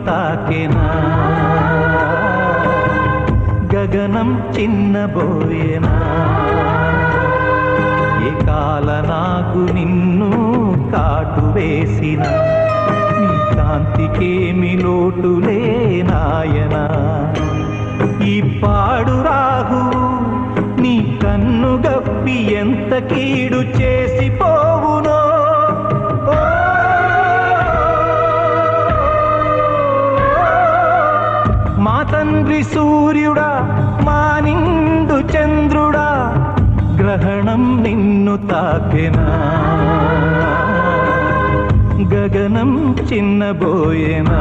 తాకెనా గగనం చిన్నబోయేనా ఏ కాలనాగు నిన్ను కాటు వేసిన నీ కాంతికేమి లోటులే నాయనా ఈ పాడు రాహు నీ కన్ను గప్పి ఎంత కీడు చేసిపోవునో మా తండ్రి సూర్యుడా మా నిండు చంద్రుడా గ్రహణం నిన్ను తాకెనా గగనం చిన్నబోయేనా